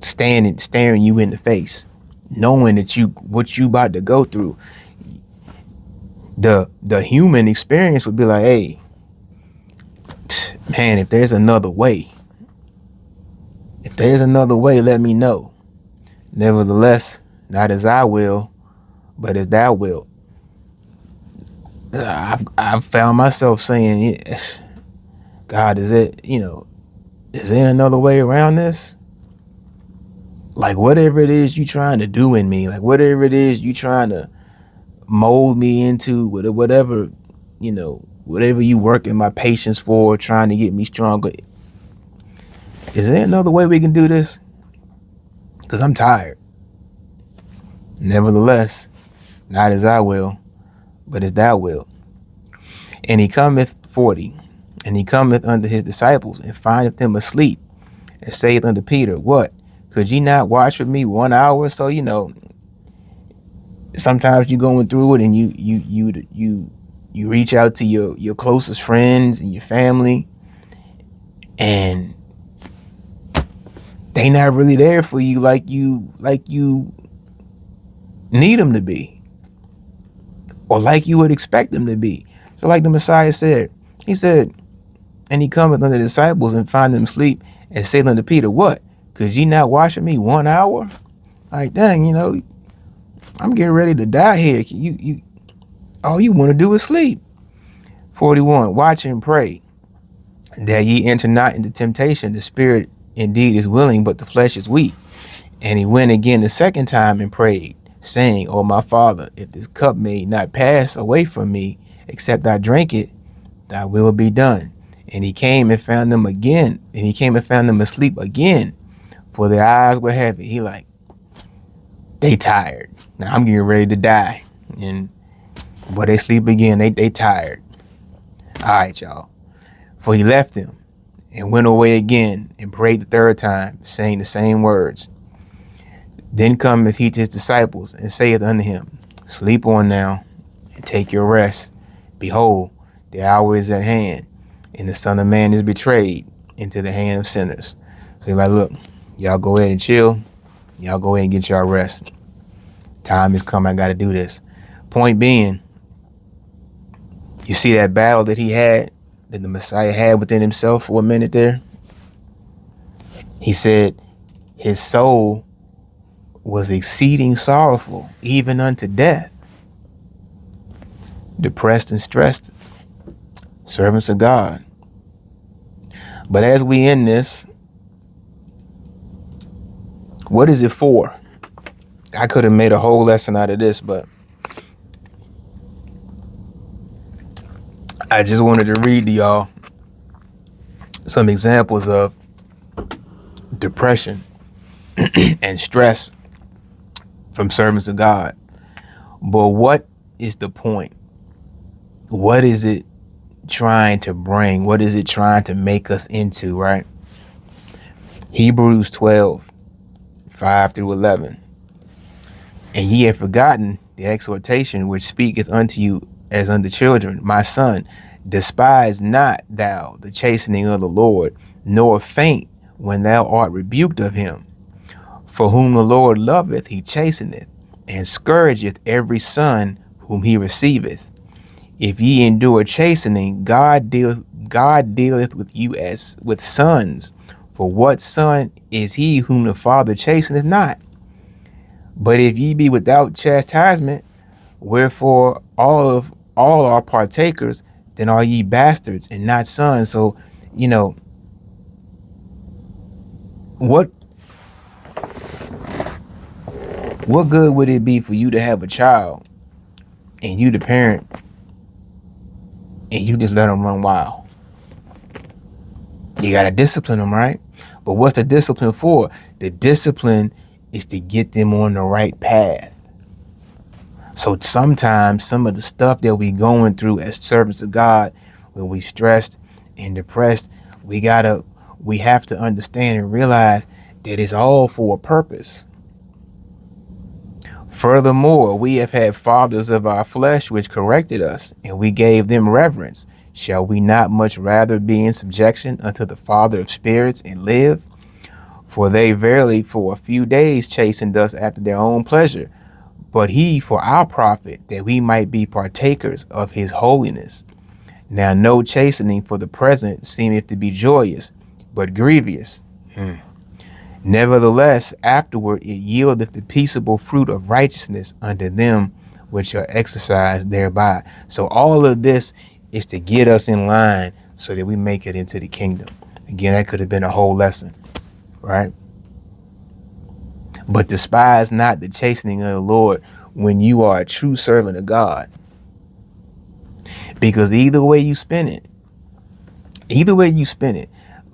staring you in the face, knowing that what you about to go through. The human experience would be like, hey, man, if there's another way, let me know. Nevertheless, not as I will, but as thou wilt. I've found myself saying, God, is there another way around this? Like, whatever it is you trying to do in me, like whatever it is you trying to mold me into, whatever you working my patience for, trying to get me stronger. Is there another way we can do this? Because I'm tired. Nevertheless, not as I will, but as thou wilt. And he cometh 40, and he cometh unto his disciples, and findeth them asleep, and saith unto Peter, "What? Could ye not watch with me 1 hour?" So, sometimes you're going through it, and you reach out to your closest friends and your family, and they not really there for you like you need them to be, or like you would expect them to be. So like the Messiah said, he said, and he cometh unto the disciples and find them asleep, and saith unto Peter, "What? Could ye not watch with me 1 hour?" Like, dang, I'm getting ready to die here. You all you want to do is sleep. 41, watch and pray, that ye enter not into temptation. The spirit indeed is willing, but the flesh is weak. And he went again the second time and prayed, saying, "O my Father, if this cup may not pass away from me, except I drink it, thy will be done." And he came and found them asleep again, for their eyes were heavy. He like, they tired. Now I'm getting ready to die. And boy, they sleep again. They tired. All right, y'all. For he left them and went away again and prayed the third time, saying the same words. Then cometh he to his disciples and saith unto him, "Sleep on now and take your rest. Behold, the hour is at hand, and the Son of Man is betrayed into the hand of sinners." So he's like, look, y'all go ahead and chill. Y'all go ahead and get y'all rest. Time has come. I got to do this. Point being, you see that battle that the Messiah had within himself for a minute there? He said his soul was exceeding sorrowful, even unto death. Depressed and stressed, servants of God. But as we end this, what is it for? I could have made a whole lesson out of this, but I just wanted to read to y'all some examples of depression and stress from servants of God. But what is the point? What is it trying to bring? What is it trying to make us into, right? Hebrews 12, 5 through 11. "And ye have forgotten the exhortation which speaketh unto you as unto children. My son, despise not thou the chastening of the Lord, nor faint when thou art rebuked of him. For whom the Lord loveth, he chasteneth, and scourgeth every son whom he receiveth. If ye endure chastening, God dealeth with you as with sons. For what son is he whom the Father chasteneth not? But if ye be without chastisement, wherefore all are partakers, then are ye bastards and not sons. So, you know, what what good would it be for you to have a child and you the parent and you just let them run wild? You gotta discipline them, right? But what's the discipline for? The discipline is to get them on the right path. So sometimes some of the stuff that we going through as servants of God, when we stressed and depressed, we have to understand and realize that it's all for a purpose. Furthermore, we have had fathers of our flesh which corrected us, and we gave them reverence. Shall we not much rather be in subjection unto the Father of spirits and live? For they verily for a few days chastened us after their own pleasure, but he for our profit, that we might be partakers of his holiness. Now no chastening for the present seemeth to be joyous, but grievous. Nevertheless, afterward it yieldeth the peaceable fruit of righteousness unto them which are exercised thereby. So all of this is to get us in line so that we make it into the kingdom. Again, that could have been a whole lesson, right? But despise not the chastening of the Lord when you are a true servant of God. Because either way you spin it,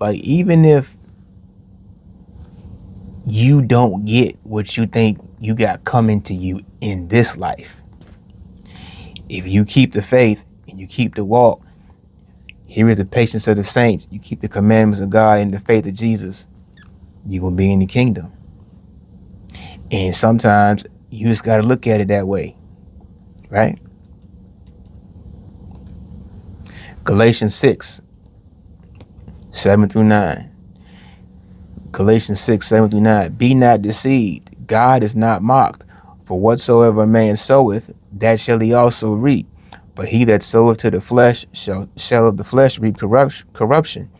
like even if you don't get what you think you got coming to you in this life, if you keep the faith and you keep the walk, here is the patience of the saints, you keep the commandments of God and the faith of Jesus, you will be in the kingdom. And sometimes you just got to look at it that way, right? Galatians 6, 7 through 9. Galatians 6, 7 through 9. Be not deceived. God is not mocked. For whatsoever a man soweth, that shall he also reap. But he that soweth to the flesh shall of the flesh reap corruption.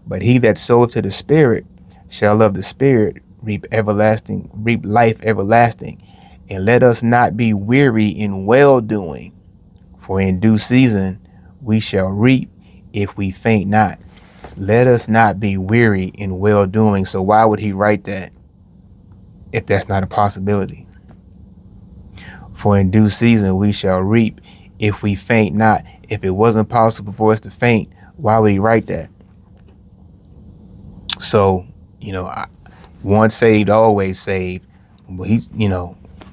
But he that soweth to the Spirit shall of the Spirit reap life everlasting. And let us not be weary in well doing, for in due season we shall reap if we faint not. Let us not be weary in well doing. So why would he write that if that's not a possibility? For in due season we shall reap if we faint not. If it wasn't possible for us to faint, why would he write that? So, once saved, always saved. But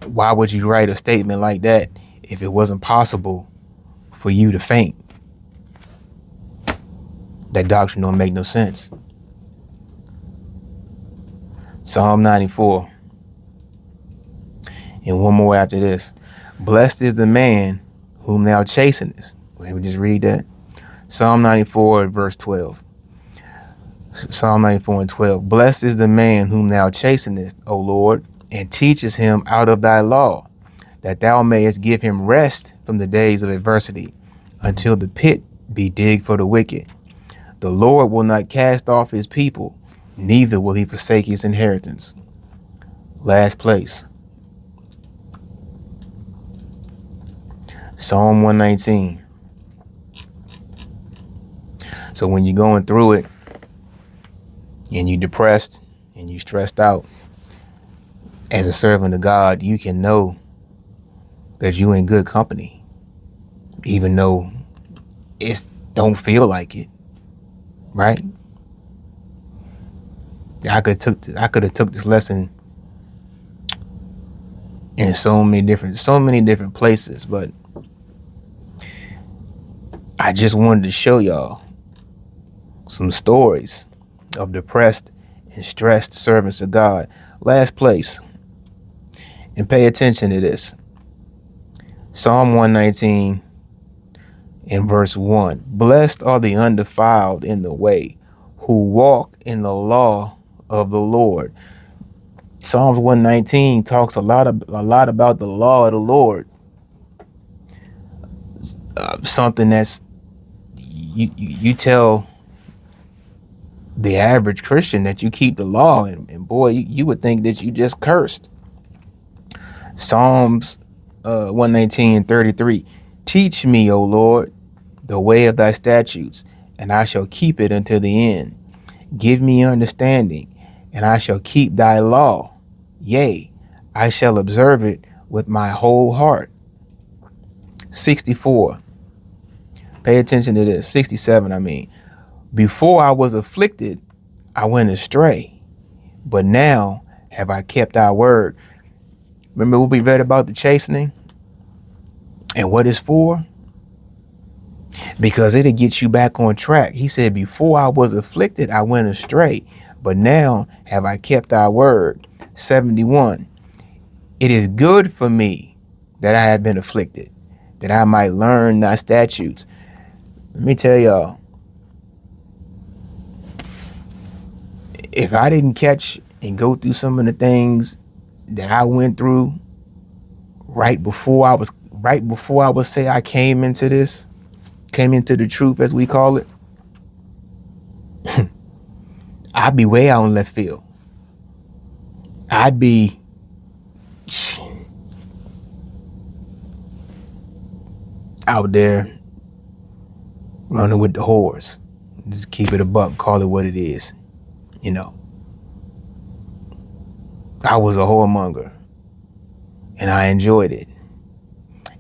why would you write a statement like that if it wasn't possible for you to faint? That doctrine don't make no sense. Psalm 94. And one more after this. Blessed is the man whom thou chastenest. Let me just read that. Psalm 94, verse 12. Psalm 94 and 12. Blessed is the man whom thou chastenest, O Lord, and teachest him out of thy law, that thou mayest give him rest from the days of adversity, until the pit be digged for the wicked. The Lord will not cast off his people, neither will he forsake his inheritance. Last place. Psalm 119. So when you're going through it and you're depressed and you're stressed out, as a servant of God, you can know that you're in good company, even though it don't feel like it, right? I could have took this lesson in so many different places, but I just wanted to show y'all some stories of depressed and stressed servants of God. Last place, and pay attention to this. Psalm 119 in verse 1. Blessed are the undefiled in the way, who walk in the law of the Lord. Psalms 119 talks a lot about the law of the Lord. Something that's you tell the average Christian that you keep the law, and boy, you would think that you just cursed. Psalms 119:33. Teach me, O Lord, the way of thy statutes, and I shall keep it until the end. Give me understanding, and I shall keep thy law. Yea, I shall observe it with my whole heart. 64. Pay attention to this. 67, I mean. Before I was afflicted, I went astray, but now have I kept thy word. Remember what we read about the chastening and what it's for? Because it'll get you back on track. He said, before I was afflicted, I went astray, but now have I kept thy word. 71. It is good for me that I have been afflicted, that I might learn thy statutes. Let me tell y'all, if I didn't catch and go through some of the things that I went through right before I would say I came into the truth, as we call it, I'd be way out in left field. I'd be out there running with the whores. Just keep it a buck, call it what it is. You know, I was a whoremonger and I enjoyed it.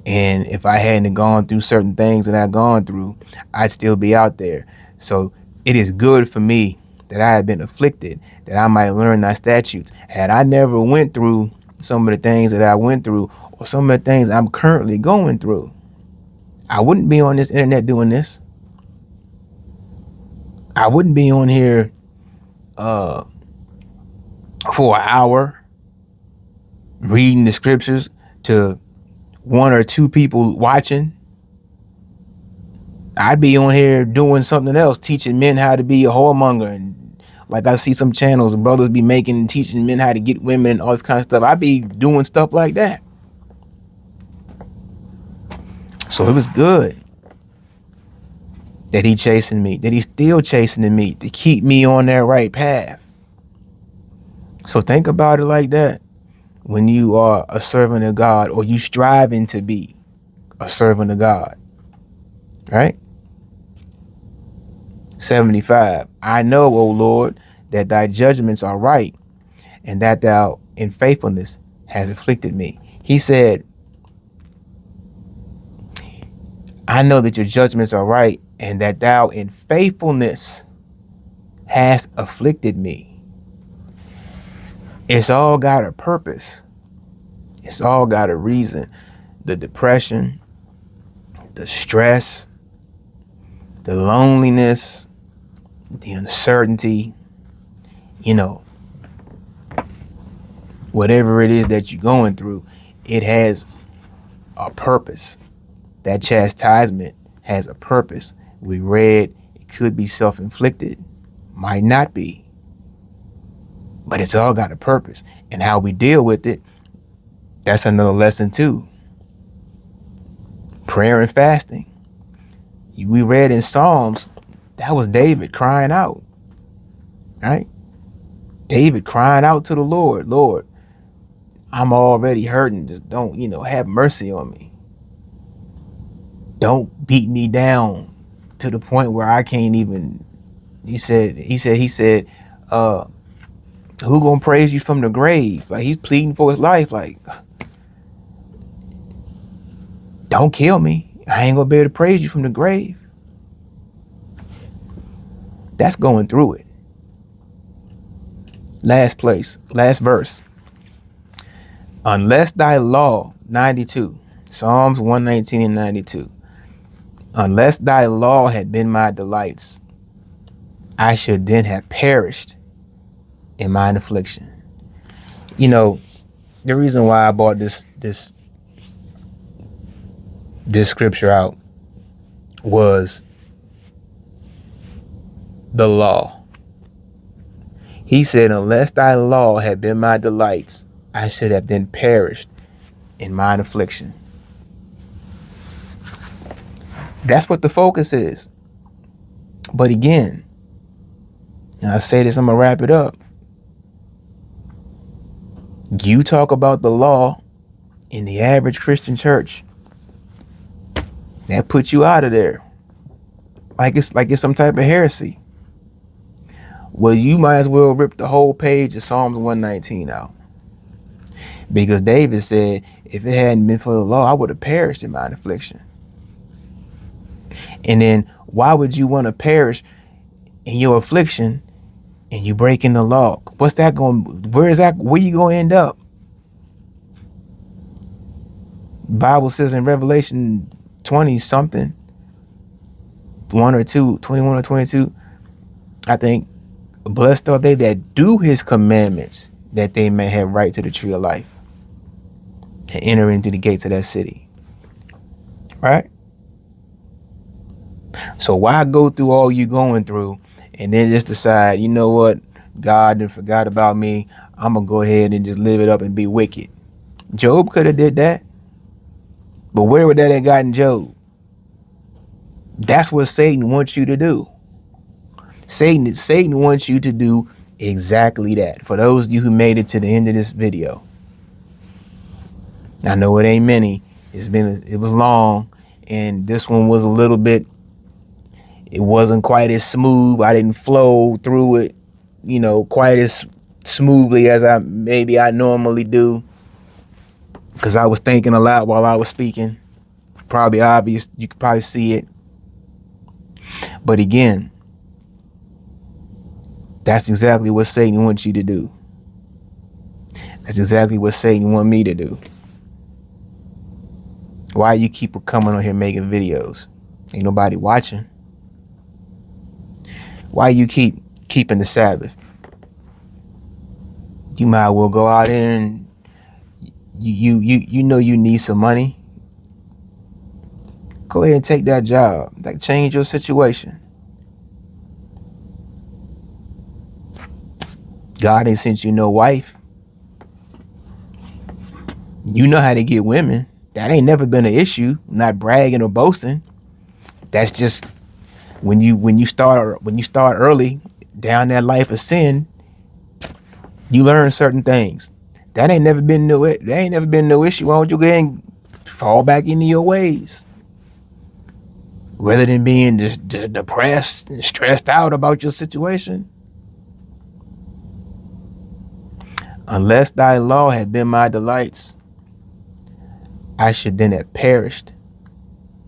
And if I hadn't gone through certain things that I've gone through, I'd still be out there. So it is good for me that I have been afflicted, that I might learn thy statutes. Had I never went through some of the things that I went through, or some of the things I'm currently going through, I wouldn't be on this internet doing this. I wouldn't be on here for an hour reading the scriptures to one or two people watching. I'd be on here doing something else, teaching men how to be a whoremonger. And like I see some channels, brothers be making and teaching men how to get women and all this kind of stuff. I'd be doing stuff like that. So it was good that he chasing me, that he's still chasing me to keep me on that right path. So think about it like that when you are a servant of God, or you striving to be a servant of God, right? 75. I know, O Lord, that thy judgments are right, and that thou in faithfulness has afflicted me. He said, I know that your judgments are right, and that thou in faithfulness hast afflicted me. It's all got a purpose. It's all got a reason. The depression, the stress, the loneliness, the uncertainty, you know, whatever it is that you're going through, it has a purpose. That chastisement has a purpose. We read it could be self-inflicted, might not be, but it's all got a purpose. And how we deal with it, that's another lesson too. Prayer and fasting. We read in Psalms, that was David crying out, right? David crying out to the Lord, Lord, I'm already hurting. Just don't, have mercy on me. Don't beat me down to the point where I can't even, he said, who gonna praise you from the grave? Like, he's pleading for his life. Like, don't kill me. I ain't gonna be able to praise you from the grave. That's going through it. Last verse. Unless thy law, 92, Psalms 119 and 92. Unless thy law had been my delights, I should then have perished in mine affliction. The reason why I bought this scripture out was the law. He said, unless thy law had been my delights, I should have then perished in mine affliction. That's what the focus is. But again, and I say this, I'm gonna wrap it up. You talk about the law in the average Christian church, that puts you out of there. Like it's some type of heresy. Well, you might as well rip the whole page of Psalms 119 out. Because David said, if it hadn't been for the law, I would have perished in mine affliction. And then why would you want to perish in your affliction and you breaking the law? What's that going, where you going to end up? Bible says in Revelation 20 something, 1 or 2, 21 or 22, I think, blessed are they that do his commandments, that they may have right to the tree of life and enter into the gates of that city. Right? So why go through all you going through and then just decide, you know what, God done forgot about me, I'm gonna go ahead and just live it up and be wicked? Job could have did that, but where would that have gotten Job? That's what Satan wants you to do. Satan wants you to do exactly that. For those of you who made it to the end of this video, I know it ain't many. It was long, and this one was a little bit. It wasn't quite as smooth. I didn't flow through it, quite as smoothly as I normally do, because I was thinking a lot while I was speaking. Probably obvious. You could probably see it. But again, that's exactly what Satan wants you to do. That's exactly what Satan wants me to do. Why you keep coming on here making videos? Ain't nobody watching. Why you keep keeping the Sabbath? You might well go out there and you know you need some money. Go ahead and take that job. Like, change your situation. God ain't sent you no wife. You know how to get women. That ain't never been an issue. Not bragging or boasting. That's just when you start early down that life of sin, you learn certain things. That ain't never been no issue. Why don't you go ahead and fall back into your ways? Rather than being just depressed and stressed out about your situation. Unless thy law had been my delights, I should then have perished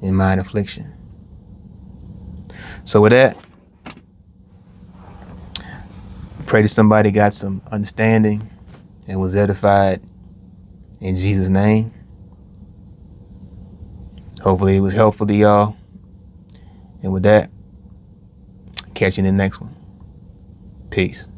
in mine affliction. So with that, pray that somebody got some understanding and was edified in Jesus' name. Hopefully it was helpful to y'all. And with that, catch you in the next one. Peace.